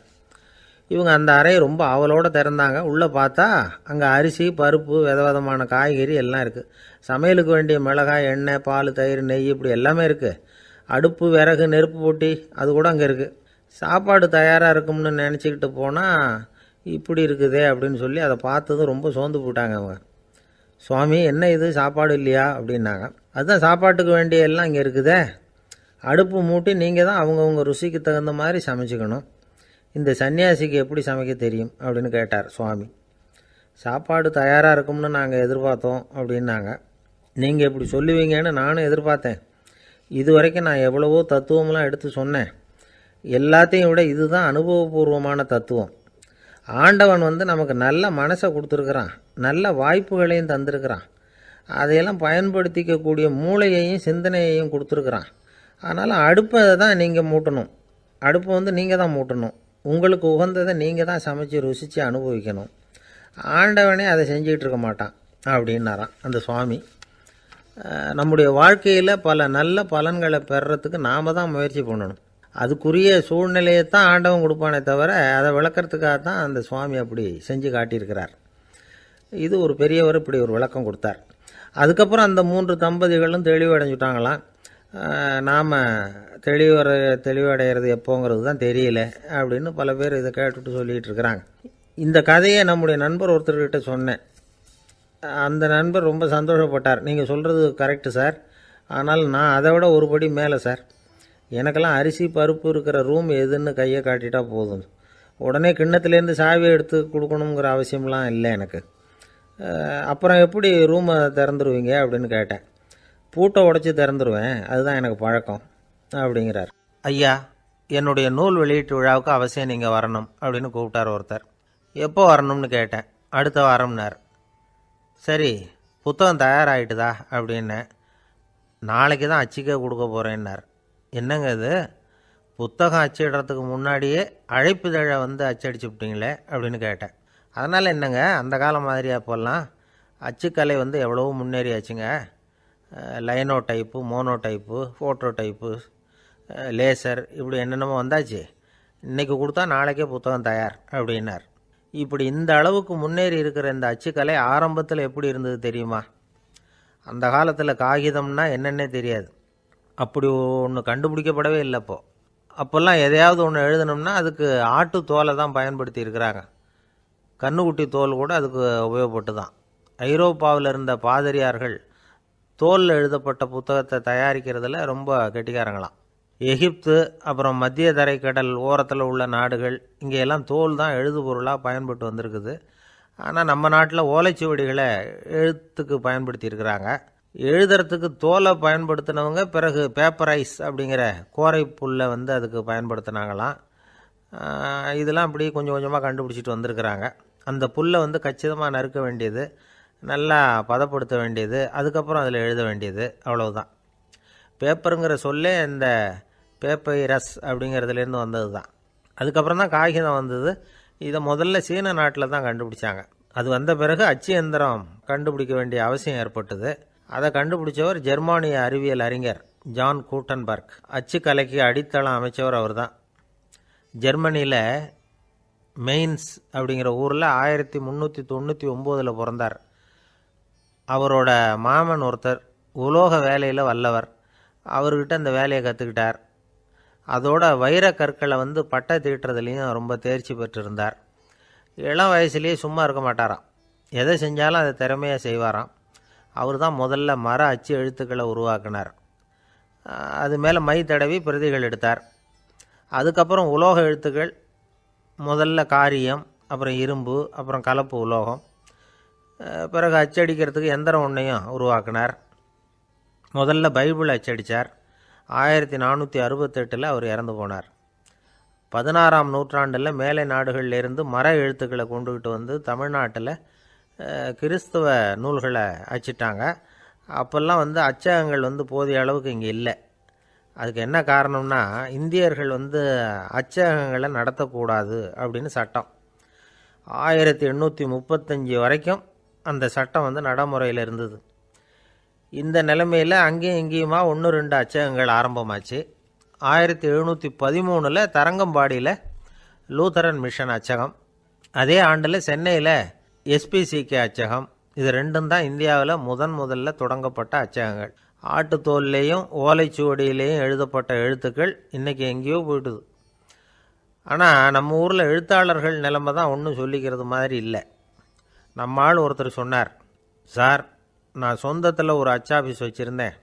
இவங்க அந்த அறையை ரொம்ப ஆவலோடு திறந்தாங்க. உள்ளே பார்த்தா அங்கே அரிசி, பருப்பு, விதவிதமான காய்கறி எல்லாம் இருக்குது. சமையலுக்கு வேண்டிய மிளகாய், எண்ணெய், பால், தயிர், நெய் இப்படி எல்லாமே இருக்குது. அடுப்பு, விறகு, நெருப்பு போட்டி அது கூட அங்கே இருக்குது. சாப்பாடு தயாராக இருக்கும்னு நினச்சிக்கிட்டு போனால் இப்படி இருக்குதே அப்படின்னு சொல்லி அதை பார்த்ததும் ரொம்ப சோர்ந்து போட்டாங்க அவங்க. சுவாமி, என்ன இது சாப்பாடு இல்லையா அப்படின்னாங்க. அதுதான் சாப்பாட்டுக்கு வேண்டிய எல்லாம் இங்கே இருக்குதே. அடுப்பு மூட்டி நீங்கள் தான் அவங்கவுங்க ருசிக்கு தகுந்த மாதிரி சமைச்சிக்கணும். இந்த சன்னியாசிக்கு எப்படி சமைக்க தெரியும் அப்படின்னு கேட்டார் சுவாமி. சாப்பாடு தயாராக இருக்கும்னு நாங்கள் எதிர்பார்த்தோம் அப்படின்னாங்க. நீங்கள் இப்படி சொல்லுவீங்கன்னு நானும் எதிர்பார்த்தேன். இது வரைக்கும் நான் எவ்வளவோ தத்துவம்லாம் எடுத்து சொன்னேன். எல்லாத்தையும் விட இதுதான் அனுபவபூர்வமான தத்துவம். ஆண்டவன் நமக்கு நல்ல மனசை கொடுத்துருக்குறான், நல்ல வாய்ப்புகளையும் தந்திருக்கிறான், அதையெல்லாம் பயன்படுத்திக்கக்கூடிய மூளையையும் சிந்தனையையும் கொடுத்துருக்குறான். அதனால் அடுப்பை தான் நீங்கள் மூட்டணும். அடுப்பை நீங்கள் தான் மூட்டணும். உங்களுக்கு உகந்ததை நீங்கள் தான் சமைச்சு ருசித்து அனுபவிக்கணும். ஆண்டவனே அதை செஞ்சுக்கிட்டு இருக்க மாட்டான் அப்படின்னாராம் அந்த சுவாமி. நம்முடைய வாழ்க்கையில் பல நல்ல பலன்களை பெறுறதுக்கு நாம் தான் முயற்சி பண்ணணும். அதுக்குரிய சூழ்நிலையை தான் ஆண்டவன் கொடுப்பானே தவிர அதை விளக்கிறதுக்காக தான் அந்த சுவாமி அப்படி செஞ்சு காட்டியிருக்கிறார். இது ஒரு பெரியவர் இப்படி ஒரு விளக்கம் கொடுத்தார். அதுக்கப்புறம் அந்த 3 தம்பதிகளும் தெளிவடைஞ்சுட்டாங்களாம். நாம் தெளிவடைகிறது எப்போங்கிறது தான் தெரியல அப்படின்னு பல பேர் இதை கேட்டுட்டு சொல்லிகிட்டு இருக்கிறாங்க. இந்த கதையை நம்முடைய நண்பர் ஒருத்தர்கிட்ட சொன்னேன். அந்த நண்பர் ரொம்ப சந்தோஷப்பட்டார். நீங்கள் சொல்கிறது கரெக்டு சார், ஆனால் நான் அதை விட ஒரு படி மேலே சார். எனக்கெல்லாம் அரிசி, பருப்பு இருக்கிற ரூம் எதுன்னு கையை காட்டிட்டா போதும். உடனே கிண்ணத்துலேருந்து சாவியை எடுத்து கொடுக்கணுங்கிற அவசியம்லாம் இல்லை எனக்கு. அப்புறம் எப்படி ரூமை திறந்துருவீங்க அப்படின்னு கேட்டேன். பூட்டை உடச்சி திறந்துருவேன், அதுதான் எனக்கு பழக்கம் அப்படிங்கிறார். ஐயா, என்னுடைய நூல் வெளியீட்டு விழாவுக்கு அவசியம் நீங்கள் வரணும் அப்படின்னு கூப்பிட்டார் ஒருத்தர். எப்போ வரணும்னு கேட்டேன். அடுத்த வாரம்னார். சரி, புத்தகம் தயாராகிட்டுதா அப்படின்னேன். நாளைக்கு தான் அச்சிக்க கொடுக்க போகிறேன்னார். என்னங்க இது, புத்தகம் அச்சிடுறதுக்கு முன்னாடியே அழைப்புதழை அச்சடிச்சு விட்டீங்களே அப்படின்னு கேட்டேன். அதனால் என்னங்க, அந்த காலம் மாதிரி அப்போல்லாம் அச்சுக்கலை எவ்வளவோ முன்னேறியாச்சுங்க. Linotype, monotype, phototype, laser இப்படி என்னென்னமோ வந்தாச்சு. இன்றைக்கி கொடுத்தா நாளைக்கே புத்தகம் தயார் அப்படின்னார். இப்படி இந்த அளவுக்கு முன்னேறி இருக்கிற இந்த அச்சுக்கலை ஆரம்பத்தில் எப்படி இருந்தது தெரியுமா? அந்த காலத்தில் காகிதம்னா என்னென்னே தெரியாது. அப்படி ஒன்று கண்டுபிடிக்கப்படவே இல்லை. அப்போல்லாம் எதையாவது ஒன்று எழுதணும்னா அதுக்கு ஆட்டு தோலை தான் பயன்படுத்தி இருக்கிறாங்க. கண்ணுக்குட்டி தோல் கூட அதுக்கு உபயோகப்பட்டு தான். ஐரோப்பாவில் இருந்த பாதிரியார்கள் தோலில் எழுதப்பட்ட புத்தகத்தை தயாரிக்கிறதுல ரொம்ப கெட்டிக்காரங்களாம். எகிப்து, அப்புறம் மத்திய தரைக்கடல் ஓரத்தில் உள்ள நாடுகள், இங்கெல்லாம் தோல் தான் எழுதுபொருளாக பயன்பட்டு வந்திருக்குது. ஆனால் நம்ம நாட்டில் ஓலைச்சுவடிகளை எழுத்துக்கு பயன்படுத்தி இருக்கிறாங்க. எழுதுறதுக்கு தோலை பயன்படுத்தினவங்க பிறகு பேப்பரைஸ் அப்படிங்கிற கோரை புல்லை வந்து அதுக்கு பயன்படுத்தினாங்களாம். இதெல்லாம் அப்படி கொஞ்சம் கொஞ்சமாக கண்டுபிடிச்சிட்டு வந்திருக்கிறாங்க. அந்த புல்லை வந்து கச்சிதமாக நறுக்க வேண்டியது, நல்லா பதப்படுத்த வேண்டியது, அதுக்கப்புறம் அதில் எழுத வேண்டியது, அவ்வளவுதான். பேப்பருங்கிற சொல்லே இந்த பேப்பைரஸ் அப்படிங்கிறதுலேருந்து வந்தது தான். அதுக்கப்புறம் தான் காகிதம் வந்தது. இதை முதல்ல சீன நாட்டில் தான் கண்டுபிடிச்சாங்க. அது வந்த பிறகு அச்சு எந்திரம் கண்டுபிடிக்க வேண்டிய அவசியம் ஏற்பட்டது. அதை கண்டுபிடிச்சவர் ஜெர்மானிய அறிவியல் அறிஞர் ஜான் கூட்டன்பர்க். அச்சு கலைக்கு அடித்தளம் அமைச்சவர் அவர் தான். ஜெர்மனியில் மெயின்ஸ் அப்படிங்கிற ஊரில் 1399 பிறந்தார். அவரோட மாமன் ஒருத்தர் உலோக வேலையில் வல்லவர். அவர்கிட்ட அந்த வேலையை கற்றுக்கிட்டார். அதோட வைர கற்களை வந்து பட்டை தீட்டுறதுலேயும் ரொம்ப தேர்ச்சி பெற்றிருந்தார். இளம் வயசுலேயே சும்மா இருக்க மாட்டாராம். எதை செஞ்சாலும் அதை திறமையாக செய்வாராம். அவர் தான் முதல்ல மர அச்சு எழுத்துக்களை உருவாக்கினார். அது மேலே மை தடவி பிரதிகள் எடுத்தார். அதுக்கப்புறம் உலோக எழுத்துக்கள், முதல்ல காரியம், அப்புறம் இரும்பு, அப்புறம் கலப்பு உலோகம், பிறகு அச்சடிக்கிறதுக்கு எந்திரம் ஒன்றையும் உருவாக்கினார். முதல்ல பைபிள் அச்சடித்தார். 1468 அவர் இறந்து போனார். 16ஆம் நூற்றாண்டில் மேலை நாடுகளிலிருந்து மர எழுத்துக்களை கொண்டுகிட்டு வந்து தமிழ்நாட்டில் கிறிஸ்துவ நூல்களை அச்சிட்டாங்க. அப்போல்லாம் வந்து அச்சகங்கள் வந்து போதிய அளவுக்கு இங்கே இல்லை. அதுக்கு என்ன காரணம்னா, இந்தியர்கள் வந்து அச்சகங்களை நடத்தக்கூடாது அப்படின்னு சட்டம். 1835 வரைக்கும் அந்த சட்டம் வந்து நடைமுறையில் இருந்தது. இந்த நிலைமையில் அங்கேயும் இங்கேயுமா 1-2 அச்சகங்கள் ஆரம்பமாச்சு. 1713 தரங்கம்பாடியில் லூத்தரன் மிஷன் அச்சகம், அதே ஆண்டில் சென்னையில் SPCK அச்சகம். இது ரெண்டும் தான் இந்தியாவில் முதல்ல தொடங்கப்பட்ட அச்சகங்கள். ஆட்டுத்தோல்லையும் ஓலைச்சுவடியிலையும் எழுதப்பட்ட எழுத்துக்கள் இன்றைக்கி எங்கேயோ போயிட்டுது. ஆனால் நம்ம ஊரில் எழுத்தாளர்கள் நிலைமை தான் ஒன்றும் சொல்லிக்கிறது மாதிரி இல்லை. நம்ம ஆள் ஒருத்தர் சொன்னார், சார், நான் சொந்தத்தில் ஒரு அச்சாபீஸ் வச்சுருந்தேன்,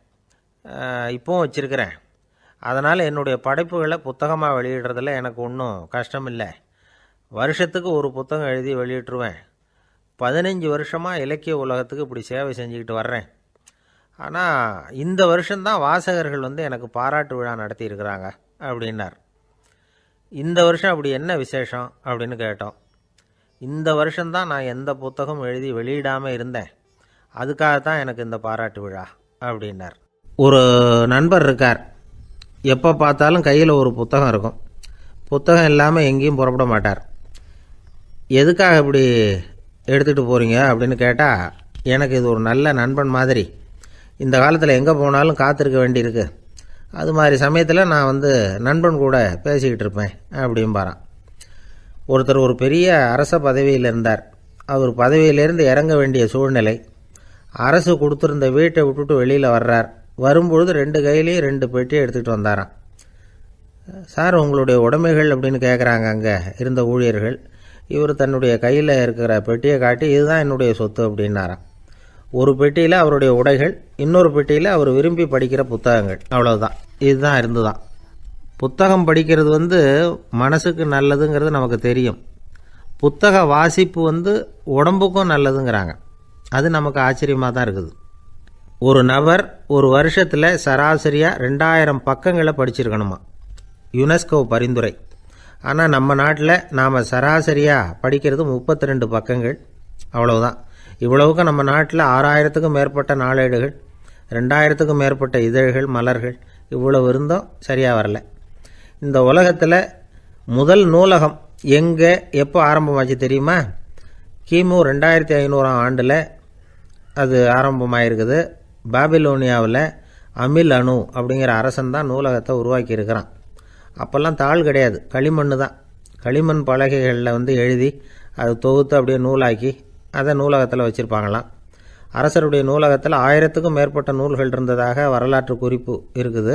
இப்போவும் வச்சுருக்கிறேன். அதனால் என்னுடைய படைப்புகளை புத்தகமாக வெளியிடுறதில் எனக்கு ஒன்றும் கஷ்டம் இல்லை. வருஷத்துக்கு ஒரு புத்தகம் எழுதி வெளியிட்டுருவேன். 15 வருஷமாக இலக்கிய உலகத்துக்கு இப்படி சேவை செஞ்சுக்கிட்டு வர்றேன். ஆனால் இந்த வருஷம்தான் வாசகர்கள் வந்து எனக்கு பாராட்டு விழா நடத்தியிருக்கிறாங்க அப்படின்னார். இந்த வருஷம் அப்படி என்ன விசேஷம் அப்படின்னு கேட்டோம். இந்த வருஷம்தான் நான் எந்த புத்தகம் எழுதி வெளியிடாமல் இருந்தேன், அதுக்காகத்தான் எனக்கு இந்த பாராட்டு விழா அப்படின்னார். ஒரு நண்பர் இருக்கார், எப்போ பார்த்தாலும் கையில் ஒரு புத்தகம் இருக்கும். புத்தகம் இல்லாமல் எங்கேயும் புறப்பட மாட்டார். எதுக்காக இப்படி எடுத்துகிட்டு போகிறீங்க அப்படின்னு கேட்டால், எனக்கு இது ஒரு நல்ல நண்பன் மாதிரி. இந்த காலத்தில் எங்கே போனாலும் காத்திருக்க வேண்டியிருக்கு. அது மாதிரி சமயத்தில் நான் வந்து நண்பன் கூட பேசிக்கிட்டு இருப்பேன் அப்படிம்பாரான். ஒருத்தர் ஒரு பெரிய அரச பதவியில் இருந்தார். அவர் பதவியிலேருந்து இறங்க வேண்டிய சூழ்நிலை. அரசு கொடுத்துருந்த வீட்டை விட்டுட்டு வெளியில் வர்றார். வரும்பொழுது 2 கையிலையும் 2 பெட்டியை எடுத்துகிட்டு வந்தாராம். சார், உங்களுடைய உடைமைகள் அப்படின்னு கேட்குறாங்க அங்கே இருந்த ஊழியர்கள். இவர் தன்னுடைய கையில் இருக்கிற பெட்டியை காட்டி, இதுதான் என்னுடைய சொத்து அப்படின்னாராம். ஒரு பெட்டியில் அவருடைய உடைகள், இன்னொரு பெட்டியில் அவர் விரும்பி படிக்கிற புத்தகங்கள், அவ்வளவுதான். இதுதான் இருந்துதான். புத்தகம் படிக்கிறது வந்து மனசுக்கு நல்லதுங்கிறது நமக்கு தெரியும். புத்தக வாசிப்பு வந்து உடம்புக்கும் நல்லதுங்கிறாங்க. அது நமக்கு ஆச்சரியமாக தான் இருக்குது. ஒரு நபர் ஒரு வருஷத்தில் சராசரியாக 2000 பக்கங்களை படிச்சிருக்கணுமா, யுனெஸ்கோ பரிந்துரை. ஆனால் நம்ம நாட்டில் நாம் சராசரியாக படிக்கிறது 32 பக்கங்கள், அவ்வளவுதான். இவ்வளவுக்கு நம்ம நாட்டில் 6000க்கும் மேற்பட்ட நாளேடுகள், 2000க்கும் மேற்பட்ட இதழ்கள், மலர்கள், இவ்வளவு இருந்தும் சரியாக வரல. இந்த உலகத்தில் முதல் நூலகம் எங்கே எப்போ ஆரம்பமாச்சு தெரியுமா? கிமு 2500ஆம் ஆண்டில் அது ஆரம்பமாயிருக்குது. பாபிலோனியாவில் அமில் அணு அப்படிங்கிற அரசன் தான் நூலகத்தை உருவாக்கி இருக்கிறான். அப்போல்லாம் தாள் கிடையாது, களிமண் தான். களிமண் பலகைகளில் வந்து எழுதி அது தொகுத்து அப்படியே நூலாக்கி அதை நூலகத்தில் வச்சுருப்பாங்களாம். அரசருடைய நூலகத்தில் 1000க்கும் மேற்பட்ட நூல்கள் இருந்ததாக வரலாற்று குறிப்பு இருக்குது.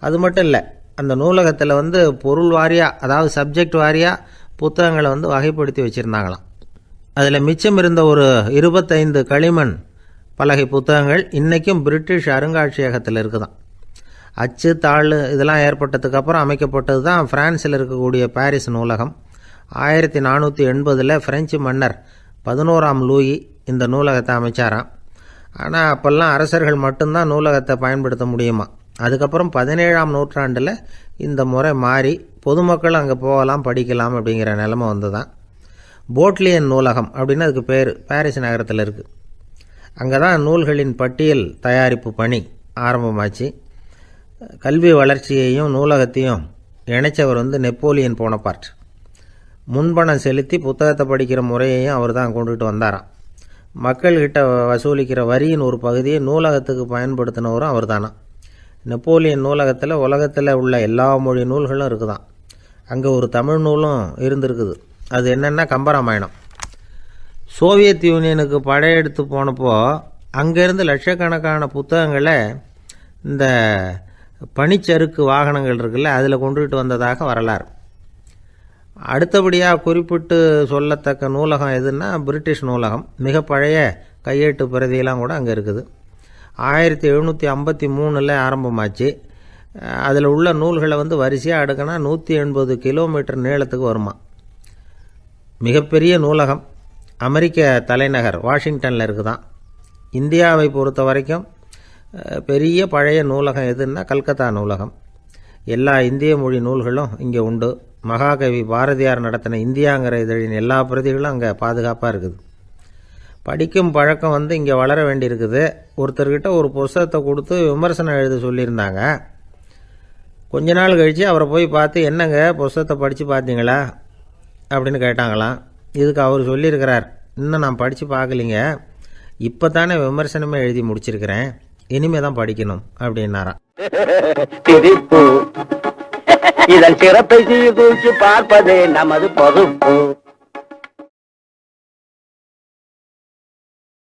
அது மட்டும் இல்லை, அந்த நூலகத்தில் வந்து பொருள் வாரியாக, அதாவது சப்ஜெக்ட் வாரியாக புத்தகங்களை வந்து வகைப்படுத்தி வச்சுருந்தாங்களாம். அதில் மிச்சம் இருந்த ஒரு 25 களிமண் பலகை புத்தகங்கள் இன்றைக்கும் பிரிட்டிஷ் அருங்காட்சியகத்தில் இருக்குதான். அச்சு தாள் இதெல்லாம் ஏற்பட்டதுக்கப்புறம் அமைக்கப்பட்டது தான் பிரான்ஸில் இருக்கக்கூடிய பாரிஸ் நூலகம். 1480 பிரெஞ்சு மன்னர் 11ஆம் லூயி இந்த நூலகத்தை அமைச்சாராம். ஆனால் அப்போல்லாம் அரசர்கள் மட்டும்தான் நூலகத்தை பயன்படுத்த முடியுமா. அதுக்கப்புறம் 17ஆம் நூற்றாண்டில் இந்த முறை மாறி பொதுமக்கள் அங்கே போகலாம், படிக்கலாம் அப்படிங்கிற நிலைமை வந்து தான் போட்லியன் நூலகம் அப்படின்னு அதுக்கு பேர் பாரிஸ் நகரத்தில் இருக்குது. அங்கே தான் நூல்களின் பட்டியல் தயாரிப்பு பணி ஆரம்பமாச்சு. கல்வி வளர்ச்சியையும் நூலகத்தையும் இணைச்சவர் வந்து நெப்போலியன் போனபார்ட். முன்பணம் செலுத்தி புத்தகத்தை படிக்கிற முறையையும் அவர் தான் கொண்டுகிட்டு வந்தாராம். மக்கள்கிட்ட வசூலிக்கிற வரியின் ஒரு பகுதியை நூலகத்துக்கு பயன்படுத்தினவரும் அவர் தானா. நெப்போலியன் நூலகத்தில் உலகத்தில் உள்ள எல்லா மொழி நூல்களும் இருக்குதான். அங்கே ஒரு தமிழ் நூலும் இருந்திருக்குது. அது என்னென்னா கம்பராமாயணம். சோவியத் யூனியனுக்கு படையெடுத்து போனப்போ அங்கேருந்து லட்சக்கணக்கான புத்தகங்களை இந்த பனிச்சறுக்கு வாகனங்கள் இருக்குல்ல அதில் கொண்டுகிட்டு வந்ததாக வரலாறு. அடுத்தபடியாக குறிப்பிட்டு சொல்லத்தக்க நூலகம் எதுன்னா பிரிட்டிஷ் நூலகம். மிக பழைய கையெழுத்து பிரதியெல்லாம் கூட அங்கே இருக்குது. 1753 ஆரம்பமாச்சு. அதில் உள்ள நூல்களை வந்து வரிசையாக அடுக்கினா 180 கிலோமீட்டர் நீளத்துக்கு வருமா. மிகப்பெரிய நூலகம் அமெரிக்க தலைநகர் வாஷிங்டனில் இருக்குதான். இந்தியாவை பொறுத்த வரைக்கும் பெரிய பழைய நூலகம் எதுன்னா கல்கத்தா நூலகம். எல்லா இந்திய மொழி நூல்களும் இங்கே உண்டு. மகாகவி பாரதியார் நடத்தின இந்தியாங்கிற இதழின் எல்லா பிரதிகளும் அங்கே பாதுகாப்பாக இருக்குது. படிக்கும் பழக்கம் வந்து இங்கே வளர வேண்டியிருக்குது. ஒருத்தர்கிட்ட ஒரு புஸ்தகத்தை கொடுத்து விமர்சனம் எழுத சொல்லியிருந்தாங்க. கொஞ்ச நாள் கழித்து அவரை போய் பார்த்து என்னங்க புஸ்தகத்தை படித்து பார்த்தீங்களா அப்படின்னு கேட்டாங்களாம். இதுக்கு அவர் சொல்லியிருக்கிறார், இன்னும் நான் படித்து பார்க்கலிங்க, இப்போ தானே விமர்சனமே எழுதி முடிச்சிருக்கிறேன், இனிமே தான் படிக்கணும் அப்படின்னாராம். இதன் சிறப்பை சீர்தூக்கி பார்ப்பதே நமது பொறுப்பு.